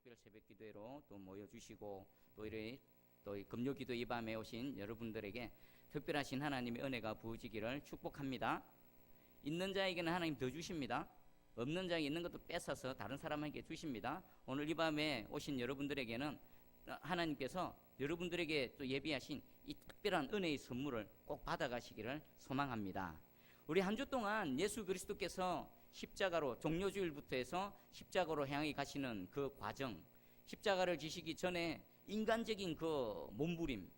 특별 새벽 기도회로 또 모여주시고 또 이래 또 금요 기도 이 밤에 오신 여러분들에게 특별하신 하나님의 은혜가 부어지기를 축복합니다. 있는 자에게는 하나님 더 주십니다. 없는 자에게 있는 것도 뺏어서 다른 사람에게 주십니다. 오늘 이 밤에 오신 여러분들에게는 하나님께서 여러분들에게 또 예비하신 이 특별한 은혜의 선물을 꼭 받아가시기를 소망합니다. 우리 한 주 동안 예수 그리스도께서 십자가로 종료주일부터 해서 십자가로 향해 가시는 그 과정, 십자가를 지시기 전에 인간적인 그 몸부림,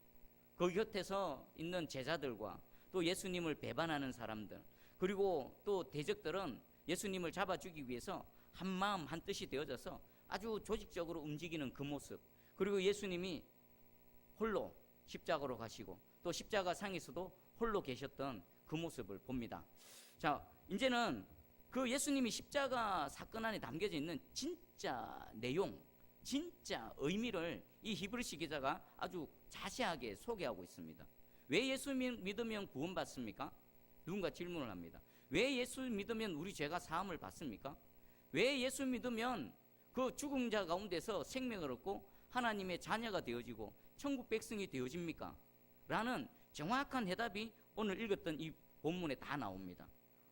그 곁에서 있는 제자들과 또 예수님을 배반하는 사람들, 그리고 또 대적들은 예수님을 잡아주기 위해서 한 마음 한 뜻이 되어져서 아주 조직적으로 움직이는 그 모습, 그리고 예수님이 홀로 십자가로 가시고 또 십자가 상에서도 홀로 계셨던 그 모습을 봅니다. 자, 이제는 그 예수님이 십자가 사건 안에 담겨져 있는 진짜 내용, 진짜 의미를 이 히브리서 기자가 아주 자세하게 소개하고 있습니다. 왜 예수 믿으면 구원받습니까? 누군가 질문을 합니다. 왜 예수 믿으면 우리 죄가 사함을 받습니까? 왜 예수 믿으면 그 죽은 자 가운데서 생명을 얻고 하나님의 자녀가 되어지고 천국 백성이 되어집니까? 라는 정확한 해답이 오늘 읽었던 이 본문에 다 나옵니다.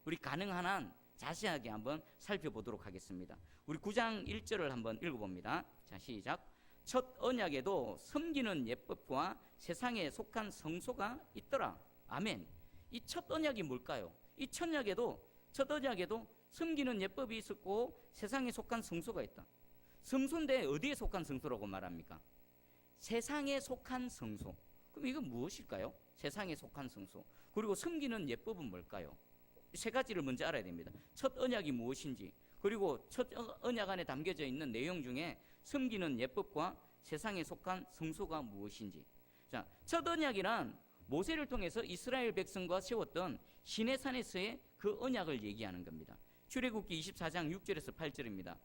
우리 가능한 한 자세하게 한번 살펴보도록 하겠습니다. 우리 9장 1절을 한번 읽어봅니다. 자, 시작. 첫 언약에도 섬기는 예법과 세상에 속한 성소가 있더라. 아멘. 이 첫 언약이 뭘까요? 이 첫 언약에도 섬기는 예법이 있었고 세상에 속한 성소가 있다. 성소인데 어디에 속한 성소라고 말합니까? 세상에 속한 성소. 그럼 이건 무엇일까요? 세상에 속한 성소. 그리고 섬기는 예법은 뭘까요? 세 가지를 먼저 알아야 됩니다. 첫 언약이 무엇인지, 그리고 첫 언약 안에 담겨져 있는 내용 중에 섬기는 예법과 세상에 속한 성소가 무엇인지. 자, 첫 언약이란 모세를 통해서 이스라엘 백성과 세웠던 시내산에서의 그 언약을 얘기하는 겁니다. 출애굽기 24장 6절에서 8절입니다.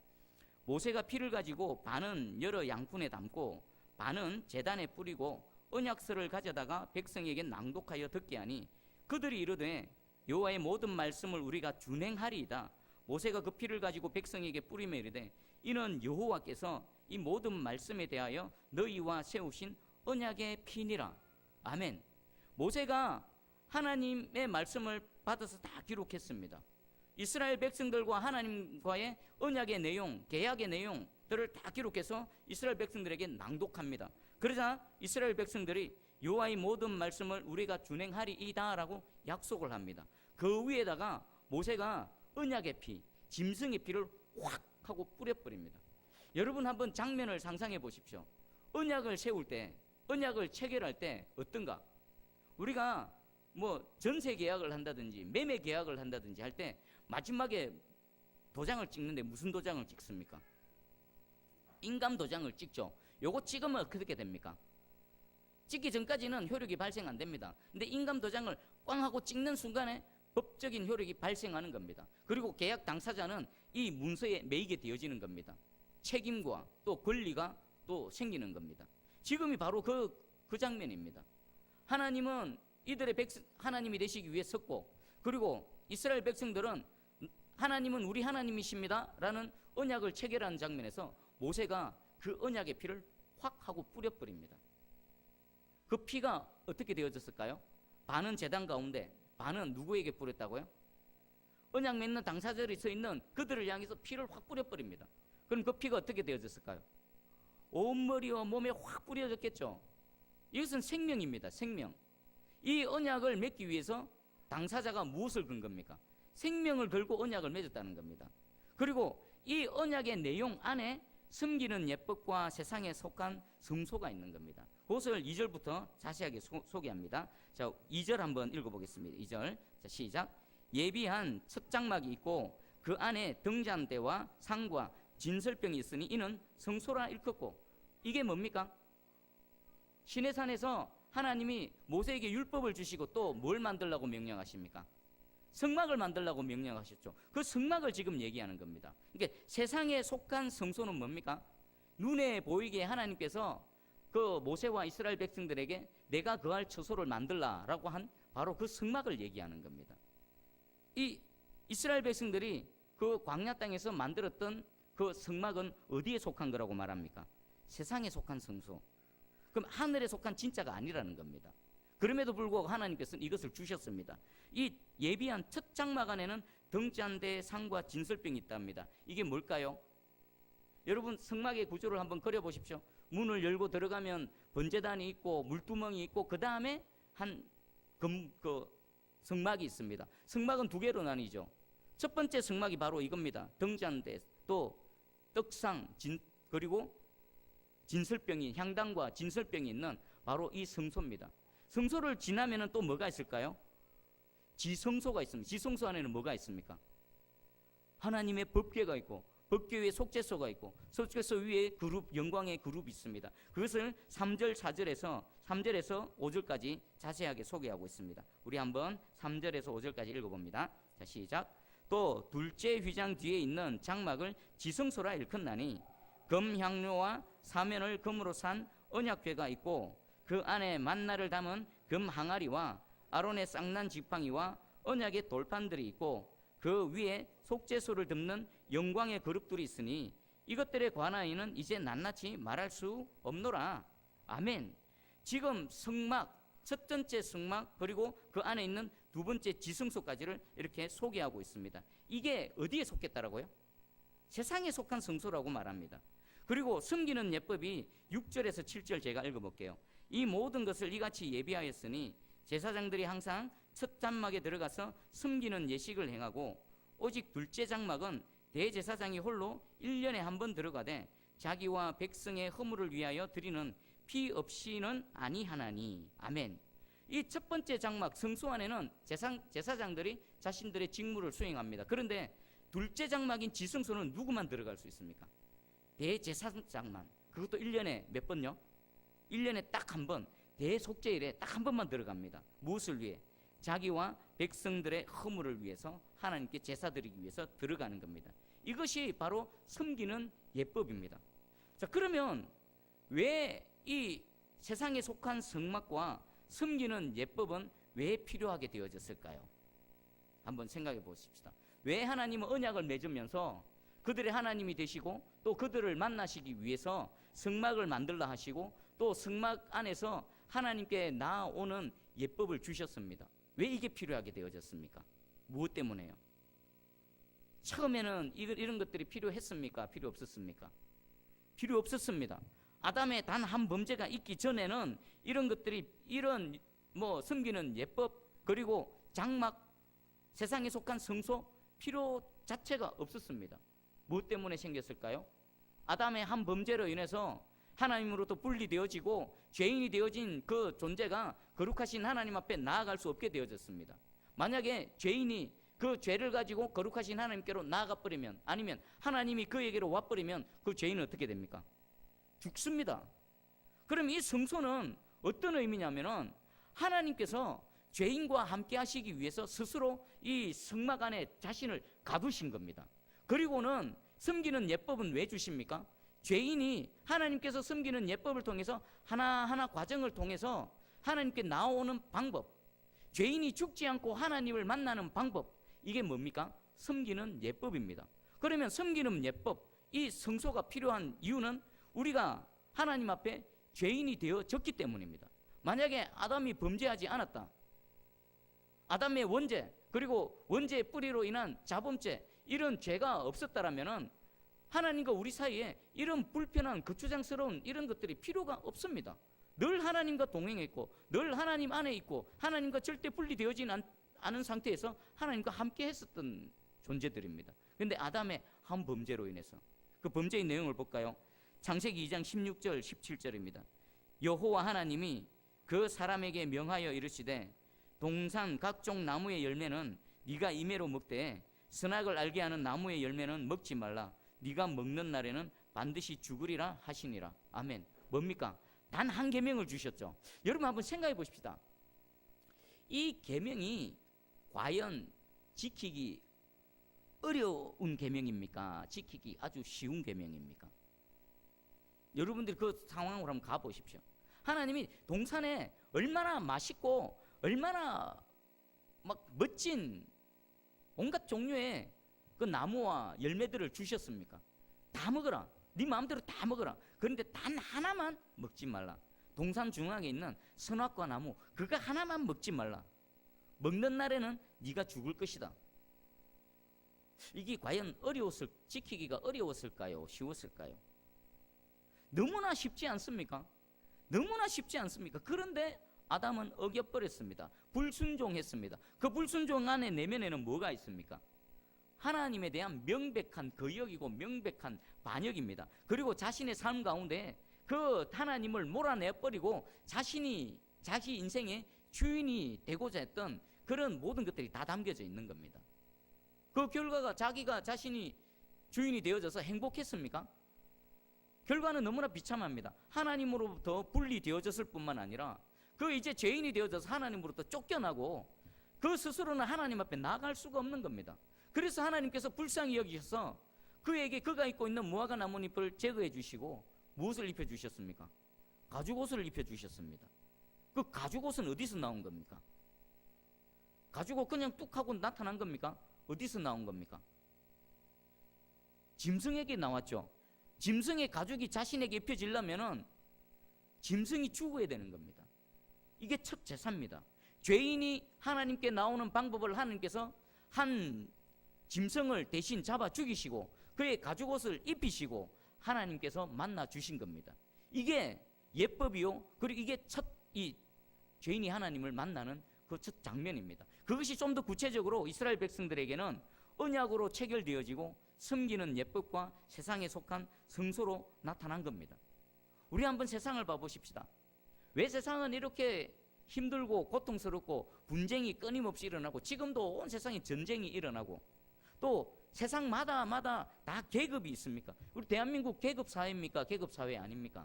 모세가 피를 가지고 반은 여러 양푼에 담고 반은 제단에 뿌리고 언약서를 가져다가 백성에게 낭독하여 듣게 하니 그들이 이르되 여호와의 모든 말씀을 우리가 준행하리이다. 모세가 그 피를 가지고 백성에게 뿌리며 이르되 이는 여호와께서 이 모든 말씀에 대하여 너희와 세우신 언약의 피니라. 아멘. 모세가 하나님의 말씀을 받아서 다 기록했습니다. 이스라엘 백성들과 하나님과의 언약의 내용, 계약의 내용들을 다 기록해서 이스라엘 백성들에게 낭독합니다. 그러자 이스라엘 백성들이 여호와의 모든 말씀을 우리가 준행하리이다 라고 약속을 합니다. 그 위에다가 모세가 언약의 피, 짐승의 피를 확 하고 뿌려버립니다. 여러분 한번 장면을 상상해 보십시오. 언약을 세울 때, 언약을 체결할 때 어떤가? 우리가 뭐 전세 계약을 한다든지 매매 계약을 한다든지 할 때 마지막에 도장을 찍는데 무슨 도장을 찍습니까? 인감 도장을 찍죠. 요거 찍으면 어떻게 됩니까? 찍기 전까지는 효력이 발생 안 됩니다. 근데 인감 도장을 꽝 하고 찍는 순간에 법적인 효력이 발생하는 겁니다. 그리고 계약 당사자는 이 문서에 매이게 되어지는 겁니다. 책임과 또 권리가 또 생기는 겁니다. 지금이 바로 그 장면입니다. 하나님은 이들의 하나님이 되시기 위해 섰고, 그리고 이스라엘 백성들은 하나님은 우리 하나님이십니다 라는 언약을 체결하는 장면에서 모세가 그 언약의 피를 확 하고 뿌려버립니다. 그 피가 어떻게 되어졌을까요? 반은 제단 가운데, 반은 누구에게 뿌렸다고요? 언약 맺는 당사자들이 서 있는 그들을 향해서 피를 확 뿌려버립니다. 그럼 그 피가 어떻게 되어졌을까요? 온머리와 몸에 확 뿌려졌겠죠. 이것은 생명입니다. 생명. 이 언약을 맺기 위해서 당사자가 무엇을 건 겁니까? 생명을 걸고 언약을 맺었다는 겁니다. 그리고 이 언약의 내용 안에 섬기는 예법과 세상에 속한 성소가 있는 겁니다. 그것을 2절부터 자세하게 소개합니다. 자, 2절 한번 읽어보겠습니다. 2절. 자, 시작. 예비한 첫 장막이 있고 그 안에 등잔대와 상과 진설병이 있으니 이는 성소라 일컫고. 이게 뭡니까? 시내산에서 하나님이 모세에게 율법을 주시고 또 뭘 만들라고 명령하십니까? 성막을 만들라고 명령하셨죠. 그 성막을 지금 얘기하는 겁니다. 그러니까 세상에 속한 성소는 뭡니까? 눈에 보이게 하나님께서 그 모세와 이스라엘 백성들에게 내가 거할 처소를 만들라라고 한 바로 그 성막을 얘기하는 겁니다. 이 이스라엘 백성들이 그 광야 땅에서 만들었던 그 성막은 어디에 속한 거라고 말합니까? 세상에 속한 성소. 그럼 하늘에 속한 진짜가 아니라는 겁니다. 그럼에도 불구하고 하나님께서는 이것을 주셨습니다. 이 예비한 첫 장막 안에는 등잔대, 상과 진설병이 있답니다. 이게 뭘까요? 여러분 성막의 구조를 한번 그려보십시오. 문을 열고 들어가면 번제단이 있고 물두멍이 있고 그 다음에 성막이 있습니다. 성막은 두 개로 나뉘죠. 첫 번째 성막이 바로 이겁니다. 등잔대, 또 떡상, 그리고 진설병이, 향단과 진설병이 있는 바로 이 성소입니다. 성소를 지나면은 또 뭐가 있을까요? 지성소가 있습니다. 지성소 안에는 뭐가 있습니까? 하나님의 법궤가 있고 법궤 위에 속죄소가 있고 속죄소 위에 그룹, 영광의 그룹이 있습니다. 그것을 3절, 4절에서 3절에서 5절까지 자세하게 소개하고 있습니다. 우리 한번 3절에서 5절까지 읽어봅니다. 자, 시작. 또 둘째 휘장 뒤에 있는 장막을 지성소라 일컫나니 금향료와 사면을 금으로 산 언약궤가 있고 그 안에 만나를 담은 금 항아리와 아론의 쌍난 지팡이와 언약의 돌판들이 있고 그 위에 속죄소를 덮는 영광의 그룹들이 있으니 이것들에 관하여는 이제 낱낱이 말할 수 없노라. 아멘. 지금 성막, 첫 번째 성막 그리고 그 안에 있는 두 번째 지성소까지를 이렇게 소개하고 있습니다. 이게 어디에 속했다라고요? 세상에 속한 성소라고 말합니다. 그리고 섬기는 예법이 6절에서 7절 제가 읽어볼게요. 이 모든 것을 이같이 예비하였으니 제사장들이 항상 첫 장막에 들어가서 섬기는 예식을 행하고 오직 둘째 장막은 대제사장이 홀로 1년에 한 번 들어가되 자기와 백성의 허물을 위하여 드리는 피 없이는 아니하나니. 아멘. 이 첫 번째 장막 성소 안에는 제사장들이 자신들의 직무를 수행합니다. 그런데 둘째 장막인 지성소는 누구만 들어갈 수 있습니까? 대제사장만. 그것도 1년에 몇 번요? 1년에 딱 한 번, 대속죄일에 딱 한 번만 들어갑니다. 무엇을 위해? 자기와 백성들의 허물을 위해서 하나님께 제사 드리기 위해서 들어가는 겁니다. 이것이 바로 섬기는 예법입니다. 자, 그러면 왜 이 세상에 속한 성막과 섬기는 예법은 왜 필요하게 되어졌을까요? 한번 생각해 보십시다. 왜 하나님은 언약을 맺으면서 그들의 하나님이 되시고 또 그들을 만나시기 위해서 성막을 만들라 하시고 또 성막 안에서 하나님께 나아오는 예법을 주셨습니다. 왜 이게 필요하게 되어졌습니까? 무엇 때문에요? 처음에는 이런 것들이 필요했습니까? 필요 없었습니까? 필요 없었습니다. 아담의 단 한 범죄가 있기 전에는 이런 것들이, 이런 섬기는 예법 그리고 장막, 세상에 속한 성소 필요 자체가 없었습니다. 무엇 때문에 생겼을까요? 아담의 한 범죄로 인해서 하나님으로부터 분리되어지고 죄인이 되어진 그 존재가 거룩하신 하나님 앞에 나아갈 수 없게 되어졌습니다. 만약에 죄인이 그 죄를 가지고 거룩하신 하나님께로 나아가 버리면, 아니면 하나님이 그에게로 와버리면 그 죄인은 어떻게 됩니까? 죽습니다. 그럼 이 성소는 어떤 의미냐면은 하나님께서 죄인과 함께 하시기 위해서 스스로 이 성막 안에 자신을 가두신 겁니다. 그리고는 섬기는 예법은 왜 주십니까? 죄인이 하나님께서 섬기는 예법을 통해서 하나하나 과정을 통해서 하나님께 나오는 방법, 죄인이 죽지 않고 하나님을 만나는 방법, 이게 뭡니까? 섬기는 예법입니다. 그러면 섬기는 예법, 이 성소가 필요한 이유는 우리가 하나님 앞에 죄인이 되어졌기 때문입니다. 만약에 아담이 범죄하지 않았다, 아담의 원죄 그리고 원죄의 뿌리로 인한 자범죄, 이런 죄가 없었다라면은 하나님과 우리 사이에 이런 불편한 거추장스러운 이런 것들이 필요가 없습니다. 늘 하나님과 동행했고 늘 하나님 안에 있고 하나님과 절대 분리되어진 않은 상태에서 하나님과 함께 했었던 존재들입니다. 그런데 아담의 한 범죄로 인해서, 그 범죄의 내용을 볼까요? 창세기 2장 16절 17절입니다. 여호와 하나님이 그 사람에게 명하여 이르시되 동산 각종 나무의 열매는 네가 임의로 먹되 선악을 알게 하는 나무의 열매는 먹지 말라. 네가 먹는 날에는 반드시 죽으리라 하시니라. 아멘. 뭡니까? 단 한 계명을 주셨죠. 여러분 한번 생각해 보십시다. 이 계명이 과연 지키기 어려운 계명입니까? 지키기 아주 쉬운 계명입니까? 여러분들이 그 상황으로 한번 가보십시오. 하나님이 동산에 얼마나 맛있고 얼마나 막 멋진 온갖 종류의 그 나무와 열매들을 주셨습니까? 다 먹어라. 네 마음대로 다 먹어라. 그런데 단 하나만 먹지 말라. 동산 중앙에 있는 선악과 나무 그거 하나만 먹지 말라. 먹는 날에는 네가 죽을 것이다. 이게 과연 지키기가 어려웠을까요? 쉬웠을까요? 너무나 쉽지 않습니까? 너무나 쉽지 않습니까? 그런데 아담은 어겨버렸습니다. 불순종했습니다. 그 불순종 안에 내면에는 뭐가 있습니까? 하나님에 대한 명백한 거역이고 명백한 반역입니다. 그리고 자신의 삶 가운데 그 하나님을 몰아내버리고 자기 인생의 주인이 되고자 했던 그런 모든 것들이 다 담겨져 있는 겁니다. 그 결과가 자신이 주인이 되어져서 행복했습니까? 결과는 너무나 비참합니다. 하나님으로부터 분리되어졌을 뿐만 아니라 그 이제 죄인이 되어져서 하나님으로부터 쫓겨나고 그 스스로는 하나님 앞에 나아갈 수가 없는 겁니다. 그래서 하나님께서 불쌍히 여기셔서 그에게 그가 입고 있는 무화과 나뭇잎을 제거해 주시고 무엇을 입혀 주셨습니까? 가죽옷을 입혀 주셨습니다. 그 가죽옷은 어디서 나온 겁니까? 가죽옷 그냥 뚝 하고 나타난 겁니까? 어디서 나온 겁니까? 짐승에게 나왔죠. 짐승의 가죽이 자신에게 입혀지려면은 짐승이 죽어야 되는 겁니다. 이게 첫 제사입니다. 죄인이 하나님께 나오는 방법을 하나님께서 한 짐승을 대신 잡아 죽이시고 그의 가죽옷을 입히시고 하나님께서 만나 주신 겁니다. 이게 예법이요. 그리고 이게 이 죄인이 하나님을 만나는 그 첫 장면입니다. 그것이 좀 더 구체적으로 이스라엘 백성들에게는 언약으로 체결되어지고 섬기는 예법과 세상에 속한 성소로 나타난 겁니다. 우리 한번 세상을 봐보십시다. 왜 세상은 이렇게 힘들고 고통스럽고 분쟁이 끊임없이 일어나고 지금도 온 세상에 전쟁이 일어나고 또 세상마다 다 계급이 있습니까? 우리 대한민국 계급 사회입니까? 계급 사회 아닙니까?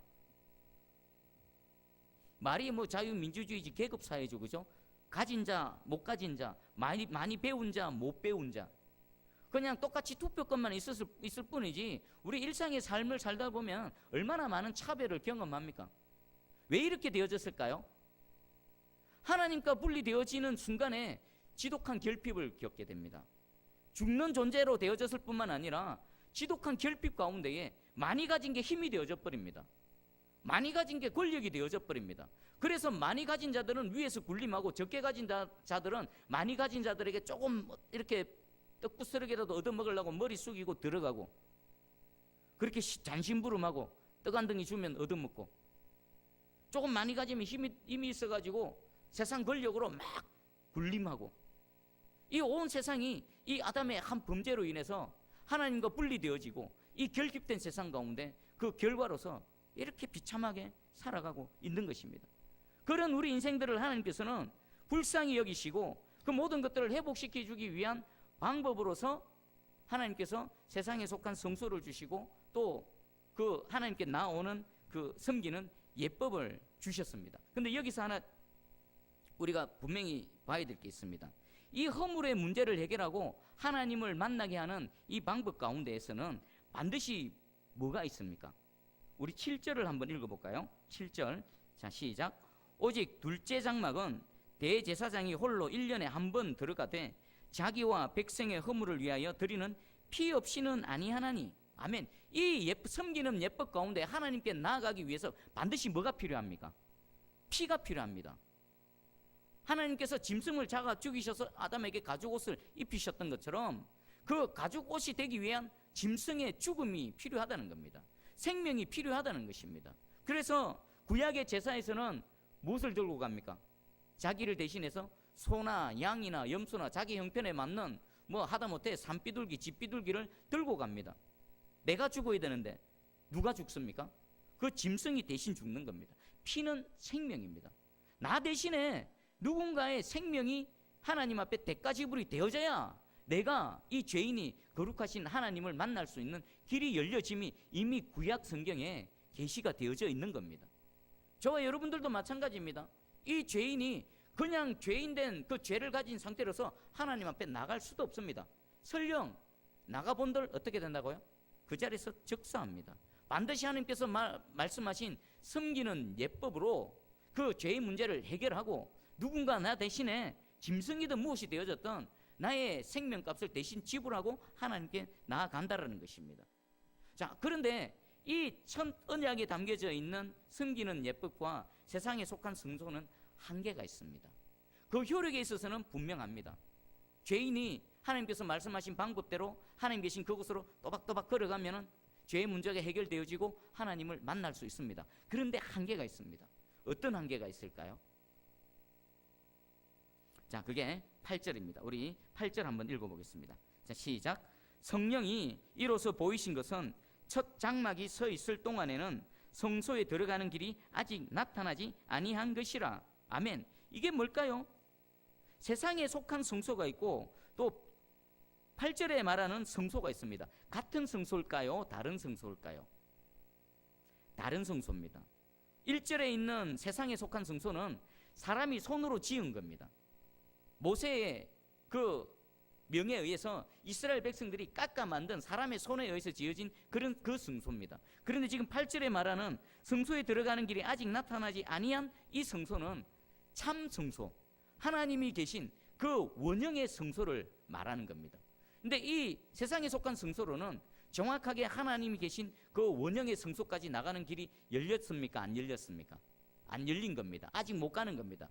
말이 뭐 자유민주주의지 계급 사회죠, 그죠? 가진 자, 못 가진 자, 많이 배운 자, 못 배운 자. 그냥 똑같이 투표권만 있을 뿐이지 우리 일상의 삶을 살다 보면 얼마나 많은 차별을 경험합니까? 왜 이렇게 되어졌을까요? 하나님과 분리되어지는 순간에 지독한 결핍을 겪게 됩니다. 죽는 존재로 되어졌을 뿐만 아니라 지독한 결핍 가운데에 많이 가진 게 힘이 되어져 버립니다. 많이 가진 게 권력이 되어져 버립니다. 그래서 많이 가진 자들은 위에서 군림하고 적게 가진 자들은 많이 가진 자들에게 조금 이렇게 떡부스러기라도 얻어먹으려고 머리 숙이고 들어가고 그렇게 잔심부름하고 떡 한 덩이 주면 얻어먹고 조금 많이 가지면 힘이 있어가지고 세상 권력으로 막 군림하고 이 온 세상이 이 아담의 한 범죄로 인해서 하나님과 분리되어지고 이 결핍된 세상 가운데 그 결과로서 이렇게 비참하게 살아가고 있는 것입니다. 그런 우리 인생들을 하나님께서는 불쌍히 여기시고 그 모든 것들을 회복시켜 주기 위한 방법으로서 하나님께서 세상에 속한 성소를 주시고 또 그 하나님께 나오는 그 섬기는 예법을 주셨습니다. 근데 여기서 하나 우리가 분명히 봐야 될 게 있습니다. 이 허물의 문제를 해결하고 하나님을 만나게 하는 이 방법 가운데에서는 반드시 뭐가 있습니까? 우리 7절을 한번 읽어볼까요? 7절 자 시작. 오직 둘째 장막은 대제사장이 홀로 1년에 한 번 들어가되 자기와 백성의 허물을 위하여 드리는 피 없이는 아니하나니. 아멘. 이 섬기는 예법 가운데 하나님께 나아가기 위해서 반드시 뭐가 필요합니까? 피가 필요합니다. 하나님께서 짐승을 잡아 죽이셔서 아담에게 가죽옷을 입히셨던 것처럼 그 가죽옷이 되기 위한 짐승의 죽음이 필요하다는 겁니다. 생명이 필요하다는 것입니다. 그래서 구약의 제사에서는 무엇을 들고 갑니까? 자기를 대신해서 소나 양이나 염소나 자기 형편에 맞는 뭐 하다못해 산비둘기, 집비둘기를 들고 갑니다. 내가 죽어야 되는데 누가 죽습니까? 그 짐승이 대신 죽는 겁니다. 피는 생명입니다. 나 대신에 누군가의 생명이 하나님 앞에 대가 지불이 되어져야 내가 이 죄인이 거룩하신 하나님을 만날 수 있는 길이 열려짐이 이미 구약 성경에 계시가 되어져 있는 겁니다. 저와 여러분들도 마찬가지입니다. 이 죄인이 그냥 죄인된 그 죄를 가진 상태로서 하나님 앞에 나갈 수도 없습니다. 설령 나가본들 어떻게 된다고요? 그 자리에서 즉사합니다. 반드시 하나님께서 말씀하신 섬기는 예법으로 그 죄의 문제를 해결하고 누군가 나 대신에 짐승이든 무엇이 되어졌든 나의 생명값을 대신 지불하고 하나님께 나아간다라는 것입니다. 자, 그런데 이 첫 언약에 담겨져 있는 섬기는 예법과 세상에 속한 성소는 한계가 있습니다. 그 효력에 있어서는 분명합니다. 죄인이 하나님께서 말씀하신 방법대로 하나님 계신 그곳으로 또박또박 걸어가면은 죄의 문제가 해결되어지고 하나님을 만날 수 있습니다. 그런데 한계가 있습니다. 어떤 한계가 있을까요? 자, 그게 8절입니다. 우리 8절 한번 읽어보겠습니다. 자, 시작. 성령이 이로써 보이신 것은 첫 장막이 서 있을 동안에는 성소에 들어가는 길이 아직 나타나지 아니한 것이라. 아멘. 이게 뭘까요? 세상에 속한 성소가 있고 또 8절에 말하는 성소가 있습니다. 같은 성소일까요? 다른 성소일까요? 다른 성소입니다. 1절에 있는 세상에 속한 성소는 사람이 손으로 지은 겁니다. 모세의 그 명에 의해서 이스라엘 백성들이 깎아 만든 사람의 손에 의해서 지어진 그런 그 성소입니다. 그런데 지금 8절에 말하는 성소에 들어가는 길이 아직 나타나지 아니한 이 성소는 참 성소, 하나님이 계신 그 원형의 성소를 말하는 겁니다. 근데 이 세상에 속한 성소로는 정확하게 하나님이 계신 그 원형의 성소까지 나가는 길이 열렸습니까? 안 열렸습니까? 안 열린 겁니다. 아직 못 가는 겁니다.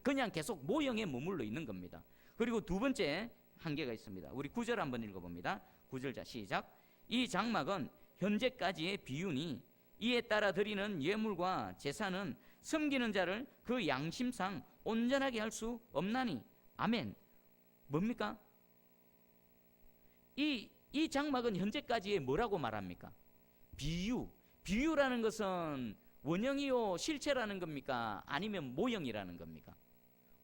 그냥 계속 모형에 머물러 있는 겁니다. 그리고 두 번째 한계가 있습니다. 우리 9절 한번 읽어봅니다. 9절 자 시작. 이 장막은 현재까지의 비유니 이에 따라 드리는 예물과 제사는 섬기는 자를 그 양심상 온전하게 할 수 없나니. 아멘. 뭡니까? 이 장막은 현재까지의 뭐라고 말합니까? 비유라는 것은 원형이요 실체라는 겁니까? 아니면 모형이라는 겁니까?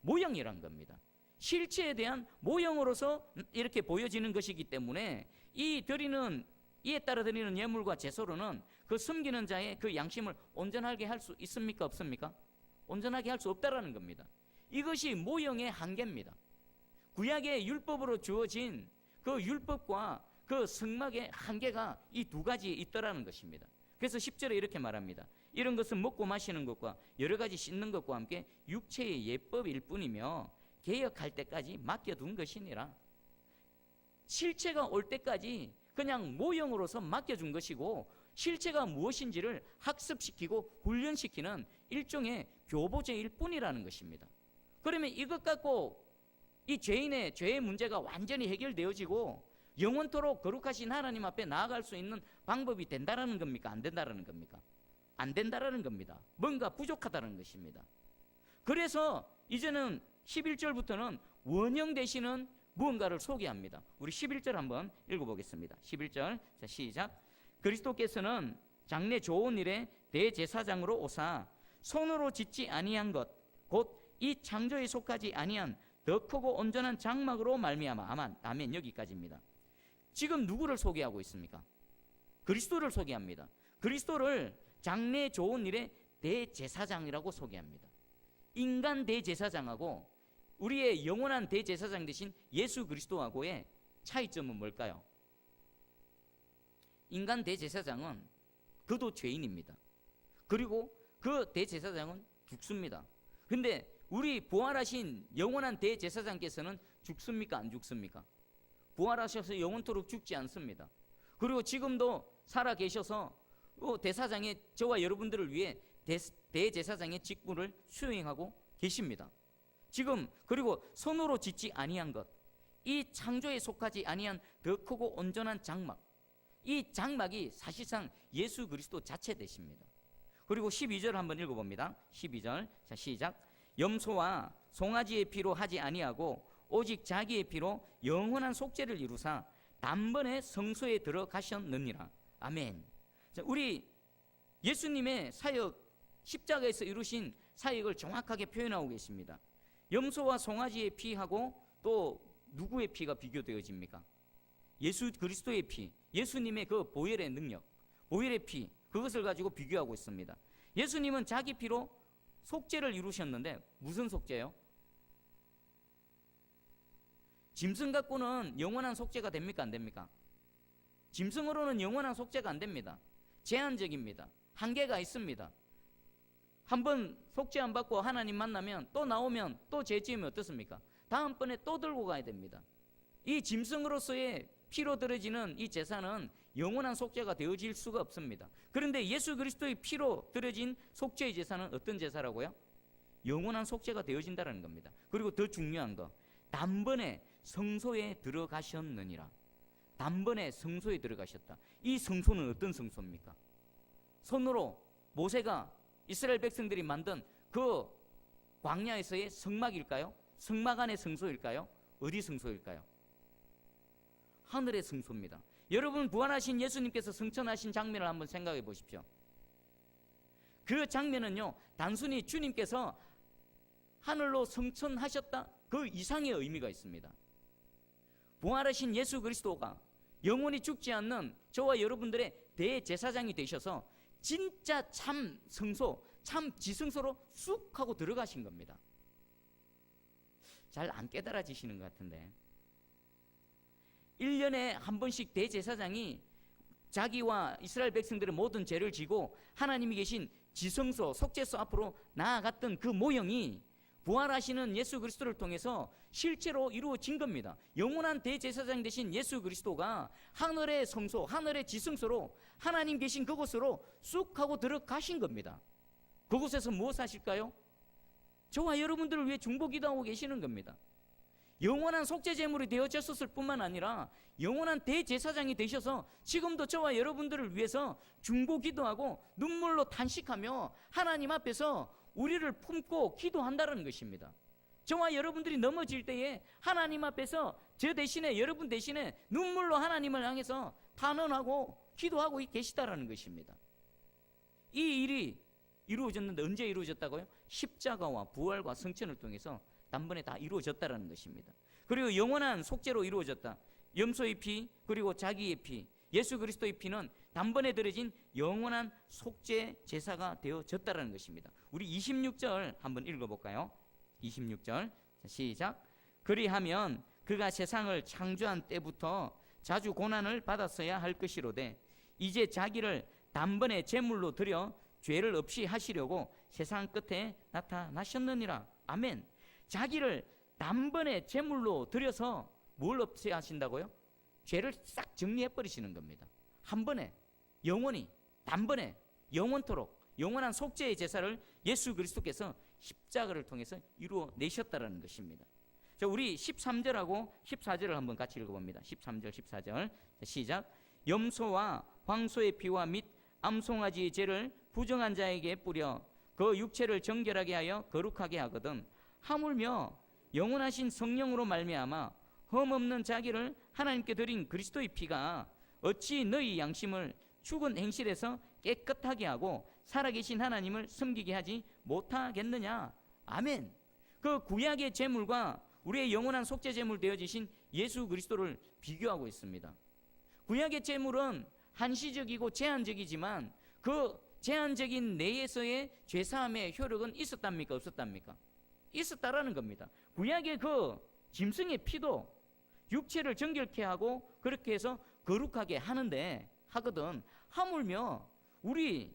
모형이란 겁니다. 실체에 대한 모형으로서 이렇게 보여지는 것이기 때문에 이에 따라 드리는 예물과 제소로는 그 섬기는 자의 그 양심을 온전하게 할 수 있습니까? 없습니까? 온전하게 할 수 없다라는 겁니다. 이것이 모형의 한계입니다. 구약의 율법으로 주어진 그 율법과 그 성막의 한계가 이 두 가지에 있더라는 것입니다. 그래서 10절에 이렇게 말합니다. 이런 것은 먹고 마시는 것과 여러 가지 씻는 것과 함께 육체의 예법일 뿐이며 개혁할 때까지 맡겨둔 것이니라. 실체가 올 때까지 그냥 모형으로서 맡겨준 것이고 실체가 무엇인지를 학습시키고 훈련시키는 일종의 교보제일 뿐이라는 것입니다. 그러면 이것 갖고 이 죄인의 죄의 문제가 완전히 해결되어지고 영원토록 거룩하신 하나님 앞에 나아갈 수 있는 방법이 된다라는 겁니까? 안 된다라는 겁니까? 안 된다라는 겁니다. 뭔가 부족하다는 것입니다. 그래서 이제는 11절부터는 원형 되시는 무언가를 소개합니다. 우리 11절 한번 읽어보겠습니다. 11절 자 시작. 그리스도께서는 장래 좋은 일에 대제사장으로 오사 손으로 짓지 아니한 것 곧 이 창조에 속하지 아니한 더 크고 온전한 장막으로 말미암아. 아멘. 여기까지입니다. 지금 누구를 소개하고 있습니까? 그리스도를 소개합니다. 그리스도를 장래 좋은 일의 대제사장이라고 소개합니다. 인간 대제사장하고 우리의 영원한 대제사장 되신 예수 그리스도하고의 차이점은 뭘까요? 인간 대제사장은 그도 죄인입니다. 그리고 그 대제사장은 죽습니다. 근데 우리 부활하신 영원한 대제사장께서는 죽습니까? 안 죽습니까? 부활하셔서 영원토록 죽지 않습니다. 그리고 지금도 살아 계셔서 대사장의 저와 여러분들을 위해 대제사장의 직분을 수행하고 계십니다. 지금 그리고 손으로 짓지 아니한 것, 이 창조에 속하지 아니한 더 크고 온전한 장막, 이 장막이 사실상 예수 그리스도 자체 되십니다. 그리고 12절 한번 읽어봅니다. 12절 자 시작. 염소와 송아지의 피로 하지 아니하고 오직 자기의 피로 영원한 속죄를 이루사 단번에 성소에 들어가셨느니라. 아멘. 자, 우리 예수님의 사역, 십자가에서 이루신 사역을 정확하게 표현하고 계십니다. 염소와 송아지의 피하고 또 누구의 피가 비교되어집니까? 예수 그리스도의 피, 예수님의 그 보혈의 능력, 보혈의 피, 그것을 가지고 비교하고 있습니다. 예수님은 자기 피로 속죄를 이루셨는데 무슨 속죄요? 짐승 갖고는 영원한 속죄가 됩니까? 안 됩니까? 짐승으로는 영원한 속죄가 안 됩니다. 제한적입니다. 한계가 있습니다. 한번 속죄 안 받고 하나님 만나면 또 나오면 또 죄 지으면 어떻습니까? 다음번에 또 들고 가야 됩니다. 이 짐승으로서의 피로 들어지는 이 제사는 영원한 속죄가 되어질 수가 없습니다. 그런데 예수 그리스도의 피로 드려진 속죄의 제사는 어떤 제사라고요? 영원한 속죄가 되어진다는 겁니다. 그리고 더 중요한 거, 단번에 성소에 들어가셨느니라. 단번에 성소에 들어가셨다. 이 성소는 어떤 성소입니까? 손으로 모세가 이스라엘 백성들이 만든 그 광야에서의 성막일까요? 성막 안의 성소일까요? 어디 성소일까요? 하늘의 성소입니다. 여러분, 부활하신 예수님께서 승천하신 장면을 한번 생각해 보십시오. 그 장면은요, 단순히 주님께서 하늘로 승천하셨다, 그 이상의 의미가 있습니다. 부활하신 예수 그리스도가 영원히 죽지 않는 저와 여러분들의 대제사장이 되셔서 진짜 참 성소, 참 지성소로 쑥 하고 들어가신 겁니다. 잘 안 깨달아지시는 것 같은데, 1년에 한 번씩 대제사장이 자기와 이스라엘 백성들의 모든 죄를 지고 하나님이 계신 지성소, 속죄소 앞으로 나아갔던 그 모형이 부활하시는 예수 그리스도를 통해서 실제로 이루어진 겁니다. 영원한 대제사장 되신 예수 그리스도가 하늘의 성소, 하늘의 지성소로 하나님 계신 그곳으로 쑥 하고 들어가신 겁니다. 그곳에서 무엇 하실까요? 저와 여러분들을 위해 중보기도하고 계시는 겁니다. 영원한 속죄제물이 되어졌을 뿐만 아니라 영원한 대제사장이 되셔서 지금도 저와 여러분들을 위해서 중보기도하고 눈물로 탄식하며 하나님 앞에서 우리를 품고 기도한다는 것입니다. 저와 여러분들이 넘어질 때에 하나님 앞에서 저 대신에, 여러분 대신에 눈물로 하나님을 향해서 탄원하고 기도하고 계시다라는 것입니다. 이 일이 이루어졌는데 언제 이루어졌다고요? 십자가와 부활과 성천을 통해서 단번에 다 이루어졌다라는 것입니다. 그리고 영원한 속죄로 이루어졌다. 염소의 피, 그리고 자기의 피, 예수 그리스도의 피는 단번에 드려진 영원한 속죄 제사가 되어졌다라는 것입니다. 우리 26절 한번 읽어볼까요? 26절 시작. 그리하면 그가 세상을 창조한 때부터 자주 고난을 받았어야 할 것이로되 이제 자기를 단번에 제물로 드려 죄를 없이 하시려고 세상 끝에 나타나셨느니라. 아멘. 자기를 단번에 제물로 드려서 뭘 없애 하신다고요? 죄를 싹 정리해 버리시는 겁니다. 한 번에, 영원히, 단번에, 영원토록 영원한 속죄의 제사를 예수 그리스도께서 십자가를 통해서 이루어내셨다는 것입니다. 자, 우리 13절하고 14절을 한번 같이 읽어봅니다. 13절, 14절 시작. 염소와 황소의 피와 및 암송아지의 죄를 부정한 자에게 뿌려 그 육체를 정결하게 하여 거룩하게 하거든 하물며 영원하신 성령으로 말미암아 흠없는 자기를 하나님께 드린 그리스도의 피가 어찌 너희 양심을 죽은 행실에서 깨끗하게 하고 살아계신 하나님을 섬기게 하지 못하겠느냐. 아멘. 그 구약의 제물과 우리의 영원한 속죄 제물 되어지신 예수 그리스도를 비교하고 있습니다. 구약의 제물은 한시적이고 제한적이지만 그 제한적인 내에서의 죄사함의 효력은 있었답니까? 없었답니까? 있었다라는 겁니다. 구약의 그 짐승의 피도 육체를 정결케 하고 그렇게 해서 거룩하게 하거든. 하물며 우리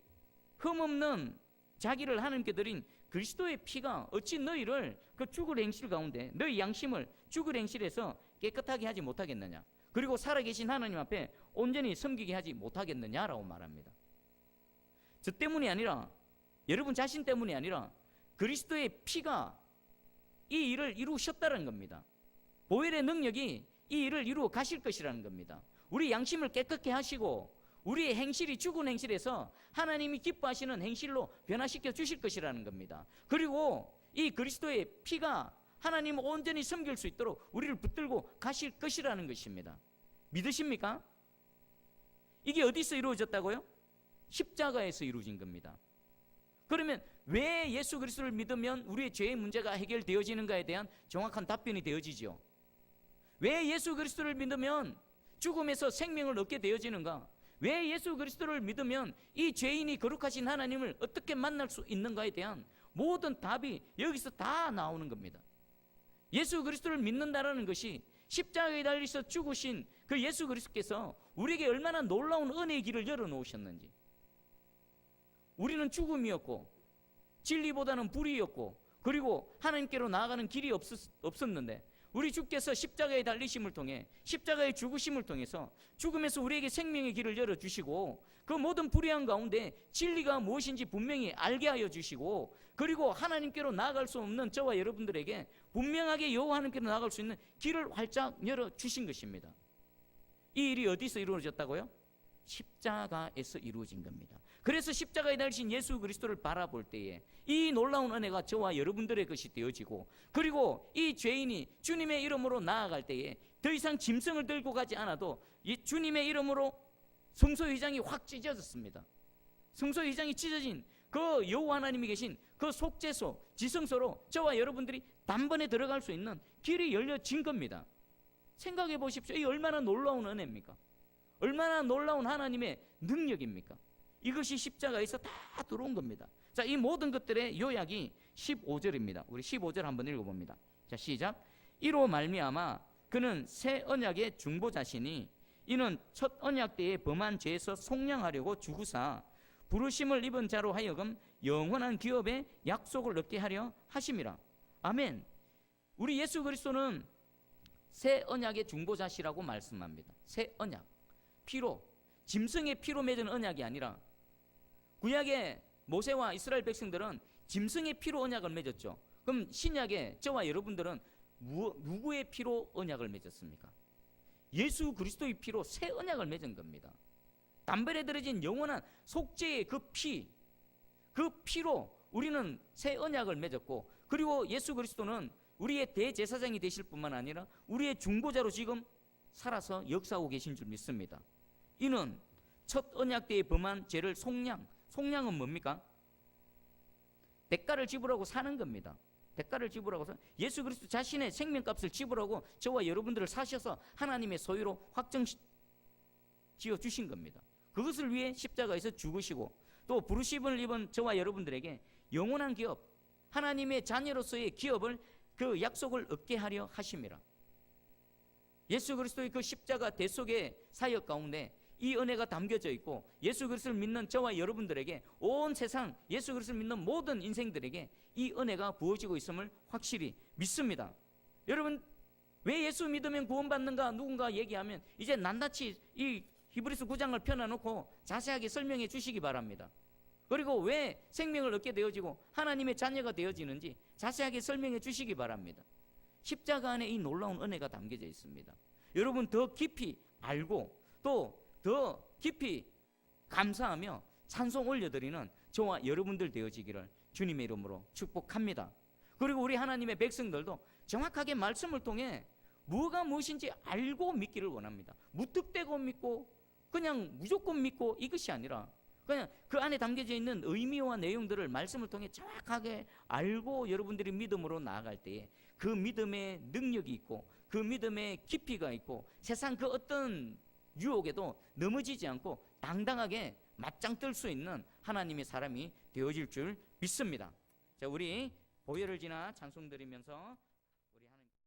흠없는 자기를 하나님께 드린 그리스도의 피가 어찌 너희를 그 죽을 행실 가운데 너희 양심을 죽을 행실에서 깨끗하게 하지 못하겠느냐, 그리고 살아계신 하나님 앞에 온전히 섬기게 하지 못하겠느냐라고 말합니다. 저 때문이 아니라, 여러분 자신 때문이 아니라 그리스도의 피가 이 일을 이루셨다는 겁니다. 보혈의 능력이 이 일을 이루어 가실 것이라는 겁니다. 우리 양심을 깨끗게 하시고 우리의 행실이 죽은 행실에서 하나님이 기뻐하시는 행실로 변화시켜 주실 것이라는 겁니다. 그리고 이 그리스도의 피가 하나님을 온전히 섬길 수 있도록 우리를 붙들고 가실 것이라는 것입니다. 믿으십니까? 이게 어디서 이루어졌다고요? 십자가에서 이루어진 겁니다. 그러면 왜 예수 그리스도를 믿으면 우리의 죄의 문제가 해결되어지는가에 대한 정확한 답변이 되어지죠. 왜 예수 그리스도를 믿으면 죽음에서 생명을 얻게 되어지는가? 왜 예수 그리스도를 믿으면 이 죄인이 거룩하신 하나님을 어떻게 만날 수 있는가에 대한 모든 답이 여기서 다 나오는 겁니다. 예수 그리스도를 믿는다라는 것이 십자가에 달리셔 죽으신 그 예수 그리스도께서 우리에게 얼마나 놀라운 은혜의 길을 열어놓으셨는지. 우리는 죽음이었고 진리보다는 불의였고 그리고 하나님께로 나아가는 길이 없었는데 우리 주께서 십자가에 달리심을 통해, 십자가의 죽으심을 통해서 죽음에서 우리에게 생명의 길을 열어주시고, 그 모든 불의한 가운데 진리가 무엇인지 분명히 알게 하여 주시고, 그리고 하나님께로 나아갈 수 없는 저와 여러분들에게 분명하게 여호와 하나님께로 나아갈 수 있는 길을 활짝 열어주신 것입니다. 이 일이 어디서 이루어졌다고요? 십자가에서 이루어진 겁니다. 그래서 십자가에 달리신 예수 그리스도를 바라볼 때에 이 놀라운 은혜가 저와 여러분들의 것이 되어지고, 그리고 이 죄인이 주님의 이름으로 나아갈 때에 더 이상 짐승을 들고 가지 않아도 이 주님의 이름으로 성소회장이 확 찢어졌습니다. 성소회장이 찢어진 그 여호와 하나님이 계신 그 속죄소, 지성소로 저와 여러분들이 단번에 들어갈 수 있는 길이 열려진 겁니다. 생각해 보십시오. 이 얼마나 놀라운 은혜입니까? 얼마나 놀라운 하나님의 능력입니까? 이것이 십자가에서 다 들어온 겁니다. 자, 이 모든 것들의 요약이 15절입니다. 우리 15절 한번 읽어봅니다. 자, 시작. 이로 말미암아 그는 새 언약의 중보자시니 이는 첫 언약 때에 범한 죄에서 속량하려고 죽으사 부르심을 입은 자로 하여금 영원한 기업의 약속을 얻게 하려 하심이라. 아멘. 우리 예수 그리스도는 새 언약의 중보자시라고 말씀합니다. 새 언약, 피로, 짐승의 피로 맺은 언약이 아니라, 구약의 모세와 이스라엘 백성들은 짐승의 피로 언약을 맺었죠. 그럼 신약의 저와 여러분들은 누구의 피로 언약을 맺었습니까? 예수 그리스도의 피로 새 언약을 맺은 겁니다. 담벨에 들어진 영원한 속죄의 그 피로 우리는 새 언약을 맺었고, 그리고 예수 그리스도는 우리의 대제사장이 되실 뿐만 아니라 우리의 중보자로 지금 살아서 역사하고 계신 줄 믿습니다. 이는 첫 언약 때에 범한 죄를 속량은 뭡니까? 대가를 지불하고 사는 겁니다. 대가를 지불하고 예수 그리스도 자신의 생명값을 지불하고 저와 여러분들을 사셔서 하나님의 소유로 확정지어 주신 겁니다. 그것을 위해 십자가에서 죽으시고, 또 부르심을 입은 저와 여러분들에게 영원한 기업, 하나님의 자녀로서의 기업을, 그 약속을 얻게 하려 하심이라. 예수 그리스도의 그 십자가 대속의 사역 가운데 이 은혜가 담겨져 있고, 예수 그리스도를 믿는 저와 여러분들에게, 온 세상 예수 그리스도를 믿는 모든 인생들에게 이 은혜가 부어지고 있음을 확실히 믿습니다. 여러분, 왜 예수 믿으면 구원받는가 누군가 얘기하면 이제 낱낱이 이 히브리서 9장을 펴놔놓고 자세하게 설명해 주시기 바랍니다. 그리고 왜 생명을 얻게 되어지고 하나님의 자녀가 되어지는지 자세하게 설명해 주시기 바랍니다. 십자가 안에 이 놀라운 은혜가 담겨져 있습니다. 여러분, 더 깊이 알고 또 더 깊이 감사하며 찬송 올려드리는 저와 여러분들 되어지기를 주님의 이름으로 축복합니다. 그리고 우리 하나님의 백성들도 정확하게 말씀을 통해 뭐가 무엇인지 알고 믿기를 원합니다. 무턱대고 믿고 그냥 무조건 믿고 이것이 아니라, 그냥 그 안에 담겨져 있는 의미와 내용들을 말씀을 통해 정확하게 알고 여러분들이 믿음으로 나아갈 때에 그 믿음의 능력이 있고, 그 믿음의 깊이가 있고, 세상 그 어떤 유혹에도 넘어지지 않고 당당하게 맞짱 뜰 수 있는 하나님의 사람이 되어질 줄 믿습니다. 자, 우리 보혈을 지나 찬송 드리면서